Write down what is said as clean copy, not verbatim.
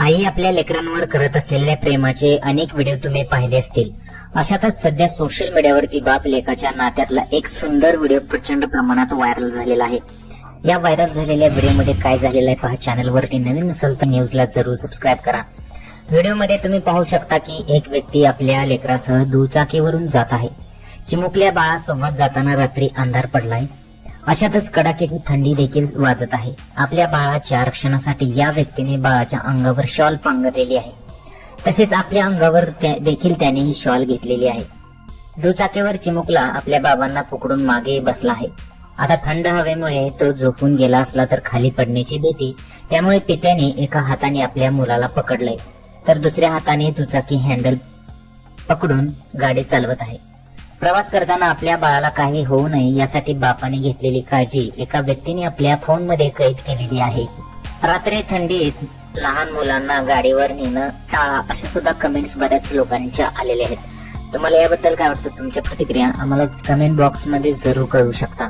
आई आपल्या लेकरांवर करत असलेल्या प्रेमाचे अनेक व्हिडिओ तुम्ही पाहिले असतील. अशातच सध्या सोशल मीडियावरती बाप लेकाच्या नात्यातला एक सुंदर व्हिडिओ प्रचंड प्रमाणात व्हायरल झालेला आहे. या व्हायरल झालेल्या व्हिडिओमध्ये काय झालेलं आहे पहा. चॅनलवरती नवीन असेल तर न्यूजला जरूर सबस्क्राईब करा. व्हिडिओमध्ये तुम्ही पाहू शकता की एक व्यक्ती आपल्या लेकरासह दुचाकीवरून जात आहे. चिमुकल्या बाळासोबत जाताना रात्री अंधार पडलाय. अशातच कडाक्याची थंडी देखील वाजत आहे. आपल्या बाळाच्या रक्षणासाठी या व्यक्तीने बाळाच्या अंगावर शॉल पांघरलेली आहे. तसेच आपल्या अंगावर देखील त्याने ही शॉल घेतलेली आहे. दुचाकीवर चिमुकला आपल्या बाबांना पकडून मागे बसला आहे. आता थंड हवेमुळे तो झोपून गेला असला तर खाली पडण्याची भीती, त्यामुळे पित्याने एका हाताने आपल्या मुलाला पकडलंय तर दुसऱ्या हाताने दुचाकी हँडल पकडून गाडी चालवत आहे. प्रवास करताना आपल्या बाळाला काही होऊ नये यासाठी बापाने घेतलेली काळजी एका व्यक्तीने आपल्या फोन मध्ये कैद केलेली आहे. रात्री थंडीत लहान मुलांना गाडीवर नेणं टाळा अशा सुद्धा कमेंट्स बऱ्याच लोकांच्या आलेल्या आहेत. तुम्हाला याबद्दल काय वाटतं? तुमच्या प्रतिक्रिया आम्हाला कमेंट बॉक्स मध्ये जरूर कळवू शकता.